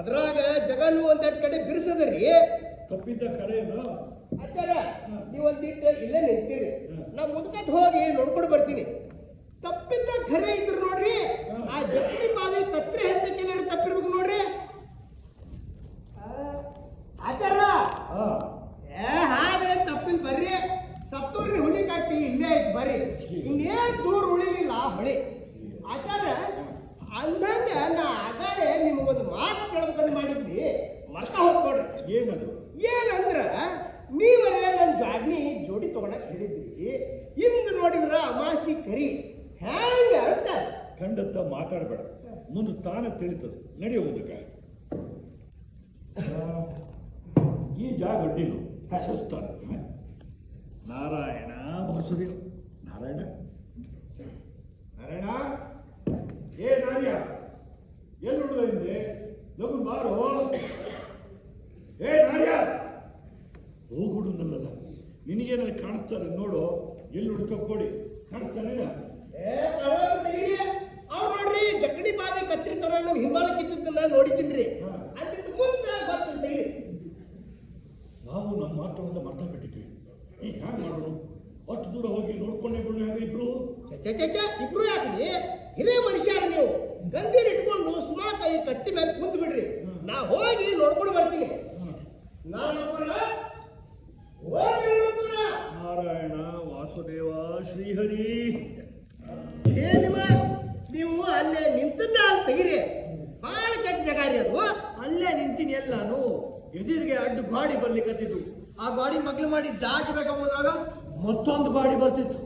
ಅದ್ರಾಗ ಜಗನು ಒಂದೆರಡು ಕಡೆ ಬಿರ್ಸದ್ರಿ. ತಪ್ಪಿದ್ದ ಕರೆಯಲ್ಲ ಆಚಾರ ನೀವೊಂದಿಟ್ಟು ಇಲ್ಲೇ ನಿಂತೀರಿ, ನಾ ಮುದ್ಕತ್ ಹೋಗಿ ನೋಡ್ಕೊಂಡು ಬರ್ತೀನಿ. ತಪ್ಪಿದ್ದ ಖರೆ ಇದ್ರು ನೋಡ್ರಿ, ಆ ಜಗಡಿ ಬಾವಿ ಕತ್ರಿ ಹೆಂಡಕ್ಕೆ ತಪ್ಪಿರ್ಬೇಕು ನೋಡ್ರಿ ಆಚಾರ. ಹಾಗೆ ತಪ್ಪಿಲ್ ಬರ್ರಿ, ಸತ್ತೂರ್ರಿ ಹುಲಿ ಕಟ್ಟಿ ಇಲ್ಲೇ ಐತಿ ಬರ್ರಿ, ಇನ್ನೇನ್ ದೂರ ಉಳಿಲಿಲ್ಲ ಹೊಳಿ ಆಚಾರ. ಅಂದಂಗ ನಾ ಆಗಾಳೆ ನಿಮಗೊಂದು ಮಾತು ಕೇಳ್ಬೇಕಂತ ಮಾಡಿದ್ವಿ, ಮರ್ತ ಹೋಗ್ ನೋಡ್ರಿ. ಏನದು? ಏನಂದ್ರ ನೀವರೇ ನನ್ನ ಜಾಡ್ನಿ ಜೋಡಿ ತಗೊಳಕ್ ಹೇಳಿದ್ರಿ, ಇಂದು ನೋಡಿದ್ರ ಅಮಾಸಿ ಕರಿ ಹ್ಯಾಂಗ ಅಂತ. ಕಂಡತ್ತ ಮಾತಾಡಬೇಡ, ಮುಂದೆ ತಾನೇ ತಿಳಿತದ. ನಡೆಯುವುದಕ್ಕೆ ಈ ಜಾಗ ಅಡ್ಡಿಲು ಸುಸ್ತಾನ. ನಾರಾಯಣ ವಾಸುದೇವ, ನಾರಾಯಣ ನಾರಾಯಣ. ಏ ನಾರ್ಯ, ಎಲ್ಲಿ ಹುಡುಗ ಹಿಂದೆ ಲಗು ಬಾರೋ. ಏ ನಾರ್ಯ, ಹೋಗುಡುನಲ್ಲ, ನಿನಗೇನಾದ್ರು ಕಾಣಿಸ್ತಾರೆ ನೋಡು. ಎಲ್ಲಿ ಹುಡುಕ ಕೊಡಿ, ಕಾಣಿಸ್ತಾನೆ. ನೋಡ್ರಿ ಜಕಡಿ ಬಾವಿ ಕತ್ರಿ ತರ ನಾವು ಹಿಂಬಾಲ ಕಿತ್ತದನ್ನ ನೋಡಿದ್ದೀನ್ರಿ, ಅದ್ರ ಮುಂದೆ ಬರ್ತೈತಿ. ನಾವು ನಮ್ಮ ಮಾತುಗಳಿಂದ ಮರ್ತ ಬಿಟ್ಟಿದ್ವಿ. ಈಗ ಹ್ಯಾಂಗ ಮಾಡೋದು? ಅಷ್ಟು ದೂರ ಹೋಗಿ ನೋಡ್ಕೊಂಡೇ ಬಿಡೋಣ ಇಬ್ರು. ಇಬ್ರು ಯಾಕ್ರಿ? ಹಿರಿಯ ಮನುಷ್ಯರ ನೀವು, ಗಂದೀರ್ ಇಟ್ಕೊಂಡು ಸುಮಾ ಕೈ ಕಟ್ಟಿ ಮೇಲೆ ಕುಂತು ಬಿಡ್ರಿ, ನಾ ಹೋಗಿ ನೋಡ್ಕೊಂಡು ಬರ್ತೀನಿ. ನಾರಾಯಣ ವಾಸುದೇವ ಶ್ರೀಹರಿ. ನೀವು ಅಲ್ಲೇ ನಿಂತದ್ದ ಅಲ್ಲಿ ತೆಗಿರಿ, ಬಹಳ ಕೆಟ್ಟ ಜಾಗ ರೀ ಅದು. ಅಲ್ಲೇ ನಿಂತೀನಿ ಎಲ್ಲಾನು. ಎದುರಿಗೆ ಅಡ್ಡು ಗಾಡಿ ಬರ್ಲಿಕ್ಕತ್ತಿದ್ದು, ಆ ಗಾಡಿ ಮಗ್ಲು ಮಾಡಿ ದಾಟಬೇಕಾಗೋದಾಗ ಮತ್ತೊಂದು ಗಾಡಿ ಬರ್ತಿತ್ತು.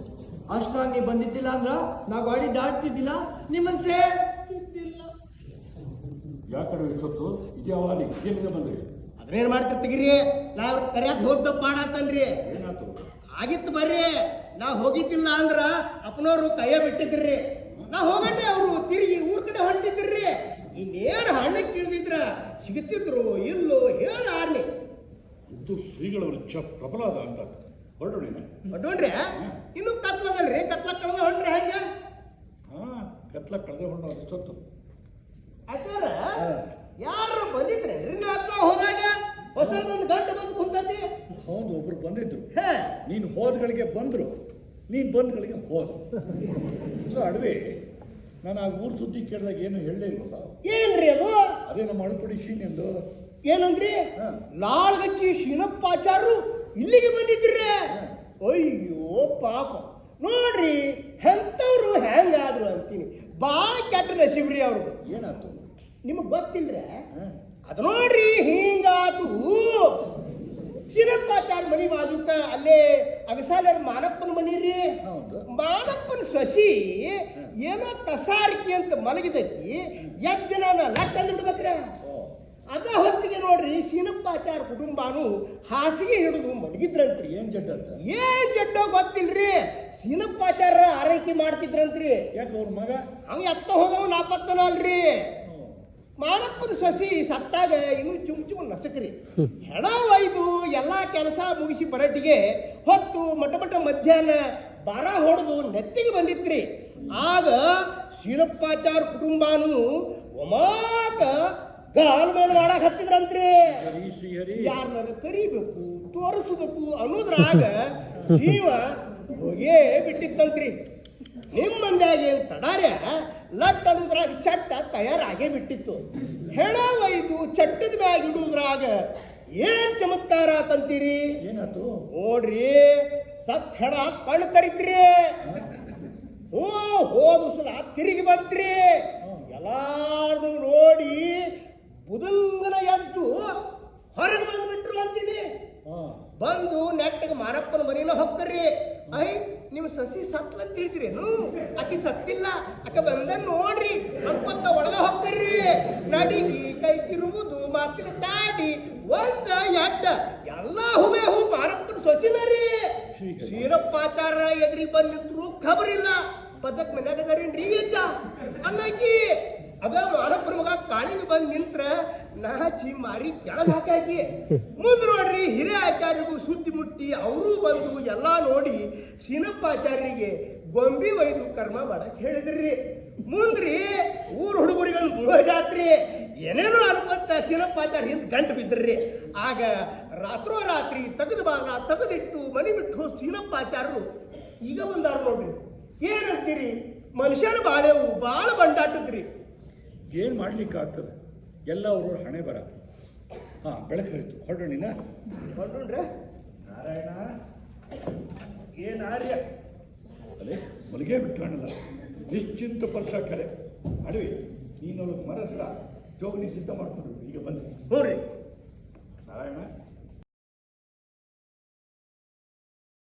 ಅಷ್ಟಾಗಿ ನೀ ಬಂದಿದ್ದಿಲ್ಲ ಅಂದ್ರ ನಾ ಗಾಡಿ ದಾಟ್ತಿದ್ದಿಲ್ಲ, ನಿಮ್ಮನ್ ಸೇರ್ತಿದ್ದಿಲ್ಲ. ಯಾಕಡೆ ಇಷ್ಟೊತ್ತು ಇದ್ಯಾವಾಗ ಏನಿದೆ ಬಂದ್ರಿ? ಅದ್ರೇನ್ ಮಾಡ್ತಿರ್ ತೆಗಿರಿ, ನಾವ್ ಕರ್ಯಾಕ್ ಹೋಗ್ದ ಪಾಡಾತನ್ರಿ. ಏನಾಯ್ತು? ಆಗಿತ್ತು ಬರ್ರಿ, ನಾ ಹೋಗಿದ್ದಿಲ್ಲ ಅಂದ್ರ ಅಪ್ಪನವ್ರು ಕೈಯ ಬಿಟ್ಟಿದ್ರಿ. ನಾ ಹೋಗಟ್ಟೆ ಅವ್ರು ತಿರುಗಿ ಊರ್ ಕಡೆ ಹೊಂಟಿದ್ರಿ. ಇನ್ನೇನು ಹಳ್ಳಕ್ಕೆ ಇಳಿದಿದ್ರ ಸಿಗುತ್ತಿದ್ರು ಇಲ್ಲೋ ಹೇಳ ಆರ್ನಿ. ಇದು ಶ್ರೀಗಳವರು ಪ್ರಬಲಾದ ಅಂತ ಹೊರಡೋಣ. ಹೊಡ್ರಿ ಇನ್ನು ಕತ್ಲದಲ್ರಿ, ಕತ್ಲ ಕಳೆದ ಹೊಂಟ್ರಿ ಹಂಗ. ಕತ್ಲ ಕಳೆದ ಹೊಂಡ ಅಷ್ಟೊತ್ತು ಆಚಾರ ಯಾರು ಬಂದಿದ್ರಿ ಕತ್ಲ ಹೋದಾಗ? ಹೊಸದೊಂದು ಗಂಟು ಬಂದು ಕುಂತತಿ. ಹೌದು, ಒಬ್ರು ಬಂದಿದ್ರು. ನೀನು ಹೋದ್ಗಳಿಗೆ ಬಂದ್ರು, ನೀನು ಬಂದ್ಗಳಿಗೆ ಹೋದ. ಇಲ್ಲ ಅಡವೆ, ನಾನು ಆ ಊರ್ ಸುದ್ದಿ ಕೇಳಿದಾಗ ಏನು ಹೇಳಲೇ ಇಲ್ವಲ್ಲ. ಏನ್ರಿ ಅದು? ಅದೇ ನಮ್ಮ ಅಳುಪಡಿ ಶೀನೆಂದು. ಏನಂದ್ರಿ? ನಾಳ್ಗಚ್ಚಿ ಶೀನಪ್ಪಾಚಾರು ಇಲ್ಲಿಗೆ ಬಂದಿದ್ರಿ. ಅಯ್ಯೋ ಪಾಪ ನೋಡ್ರಿ, ಎಂತವ್ರು ಹೆಂಗಾದ್ರು ಅಂತೀನಿ. ಬಾಳ ಕೆಟ್ಟ ನಸೀಬ್ರಿ ಅವ್ರದ್ದು. ಏನಾಯ್ತು ನಿಮಗ್ ಗೊತ್ತಿಲ್ರ? ಅದು ನೋಡ್ರಿ ಹಿಂಗಾತು. ಶೀನಪ್ಪಾಚಾರ ಮನಿ ಬಾಜುಕ ಅಲ್ಲೇ ಅಗಸಾಲರ್ ಮಾನಪ್ಪನ ಮನಿ ರೀ. ಮಾನಪ್ಪನ ಸೊಸಿ ಏನೋ ಕಸಾರಿಕೆ ಅಂತ ಮಲಗಿದಕ್ಕಿ ಎದ್ದಿನ ಲಟ್ ಅಂದ್ ಬಿಡ್ಬೇಕ್ರ. ಅದ ಹೊತ್ತಿಗೆ ನೋಡ್ರಿ ಶೀನಪ್ಪಾಚಾರ ಕುಟುಂಬಾನು ಹಾಸಿಗೆ ಹಿಡಿದು ಮಲಗಿದ್ರಂತ್ರಿ. ಏನ್ ಜಡ್ಡೋ ಗೊತ್ತಿಲ್ರಿ. ಶೀನಪ್ಪಾಚಾರ ಆರೈಕೆ ಮಾಡ್ತಿದ್ರಂತ್ರಿ. ಯಾಕೆ ಅವ್ರ ಮಗ ಅವ ಎತ್ತ ಹೋದವ ನಾಪತ್ತನ ಅಲ್ರಿ. ಮಾನಪ್ಪನ ಸೊಸಿ ಸತ್ತಾಗ ಇನ್ನು ಚುಮ್ ನಸಕ್ರಿ. ಹೆಣ ಒಯ್ದು ಎಲ್ಲಾ ಕೆಲಸ ಮುಗಿಸಿ ಬರಟಿಗೆ ಹೊತ್ತು ಮಟ ಮಧ್ಯಾಹ್ನ ಬಾರ ಹೊಡೆದು ನೆತ್ತಿಗೆ ಬಂದಿತ್ರಿ. ಆಗ ಶೀನಪ್ಪಾಚಾರ ಕುಟುಂಬಾನು ಒಮಾಕ ಗಾಲ್ ಮೇಲೆ ಮಾಡಕ್ ಹತ್ತಿದ್ರಂತ್ರಿ. ಯಾರನ್ನಾರ ಕರಿಬೇಕು ತೋರಿಸ್ಬೇಕು ಅನ್ನೋದ್ರಾಗ ಜೀವ ಹೋಗೇ ಬಿಟ್ಟಿತ್ತಂತ್ರಿ. ನಿಮ್ಮ ಮಂದ್ಯಾಗ ಏನ್ ತಡಾರ್ಯ ಲಟ್ ಅನ್ನೋದ್ರಾಗ ಚಟ್ಟ ತಯಾರಾಗೇ ಬಿಟ್ಟಿತ್ತು. ಹೆಣ ಒಯ್ದು ಚಟ್ಟದ ಮ್ಯಾಗ ಇಡುವುದ್ರಾಗ ಏನ್ ಚಮತ್ಕಾರ ತಂತೀರಿ? ಏನಾಯ್ತು ನೋಡ್ರಿ, ಸತ್ ಹೆಣ ಕಣ್ಣು ತರಿದ್ರಿ. ಹೋದ ಸಲ ತಿರುಗಿ ಬಂತ್ರಿ. ಎಲ್ಲಾರು ನೋಡಿ ಬುದಂಗನ ಎದ್ದು ಹೊರಗೆ ಬಂದ್ಬಿಟ್ರು ಅಂತೀನಿ. ಬಂದು ನೆಟ್ಟಗೆ ಮಾರಪ್ಪನ ಮನೇನ ಹೋಗ್ತಾರ್ರಿ. ಐ ನೀವು ಸಸಿ ಸತ್ಲ ಅಂತ ತಿಳಿದ್ರೇನು? ಆಕಿ ಸತ್ತಿಲ್ಲ, ಆಕ ಬಂದ ನೋಡ್ರಿ ಅನ್ಕೊಂತ ಒಳಗ ಹೋಗ್ತಾರ್ರಿ. ನಡಿಗಿ ಕೈ ತಿರುವುದು ಮಾತಿನ ತಾಡಿ ಒಂದ ಎಡ್ಡ ಎಲ್ಲ ಹೂವೇ ಹೂ ಮಾರಪ್ಪನ ಸೊಸಿನ ರೀ. ಶೀನಪ್ಪಾಚಾರ ಎದ್ರಿ ಬಂದ್ ನಿಂತ್ರು ಖಬರಿಲ್ಲ. ಪದಕ್ ಮನ್ಯಾಗದಾರೇನ್ರಿ ಅಜ್ಜ ಅನ್ನಕಿ. ಅದ ಮಾರಪ್ಪನ ಮಗ ಕಾಳಿಗೆ ಬಂದ್ ನಿಂತ್ರ ನಾಚಿ ಮಾರಿ ಕೆಳಗೆ ಹಾಕಿ. ಮುಂದ್ ನೋಡ್ರಿ ಹಿರಿಯ ಆಚಾರ್ಯರಿಗೂ ಸುದ್ದಿ ಮುಟ್ಟಿ ಅವರು ಬಂದು ಎಲ್ಲಾ ನೋಡಿ ಶೀನಪ್ಪಾಚಾರ್ಯರಿಗೆ ಗೊಂಬಿ ಒಯ್ದು ಕರ್ಮ ಮಾಡಕ್ ಹೇಳಿದ್ರಿ. ಮುಂದ್ರಿ ಊರ್ ಹುಡುಗರಿಗೊಂದು ಮುಳುವ ಜಾತ್ರೆ ಏನೇನೋ ಅನ್ಕೊಂತ ಸಿನಪ್ಪಾಚಾರ ಹಿಂದ್ ಗಂಟು ಬಿದ್ರಿ. ಆಗ ರಾತ್ರೋರಾತ್ರಿ ತೆಗೆದು ಭಾಗ ತೆಗೆದಿಟ್ಟು ಮನೆ ಬಿಟ್ಟು ಸೀನಪ್ಪಾಚಾರರು ಈಗ ಬಂದಾರ ನೋಡ್ರಿ. ಏನಂತೀರಿ? ಮನುಷ್ಯನ ಬಾಳೆವು ಬಾಳ ಬಂಡಾಟದ್ರಿ. ಏನು ಮಾಡ್ಲಿಕ್ಕಾಗ್ತದೆ, ಎಲ್ಲ ಅವ್ರವ್ರ ಹಣೆ ಬರ. ಹಾಂ, ಬೆಳಕು ಹರಿತು, ಹೊರಡೋಣಿನ? ಹೊರಡ್ರೆ ನಾರಾಯಣ, ಏನು ಆರ್ಯ ಅದೇ ಮಲಗೇ ಬಿಟ್ಟಣಲ್ಲ, ನಿಶ್ಚಿಂತ ಪರ್ಸ ಕರೆ ಅಡವಿ. ನೀನು ಮರ ಹತ್ರ ಜೋಗನಿ ಸಿದ್ಧ ಮಾಡ್ಕೊಂಡ್ರು, ಈಗ ಬಂದು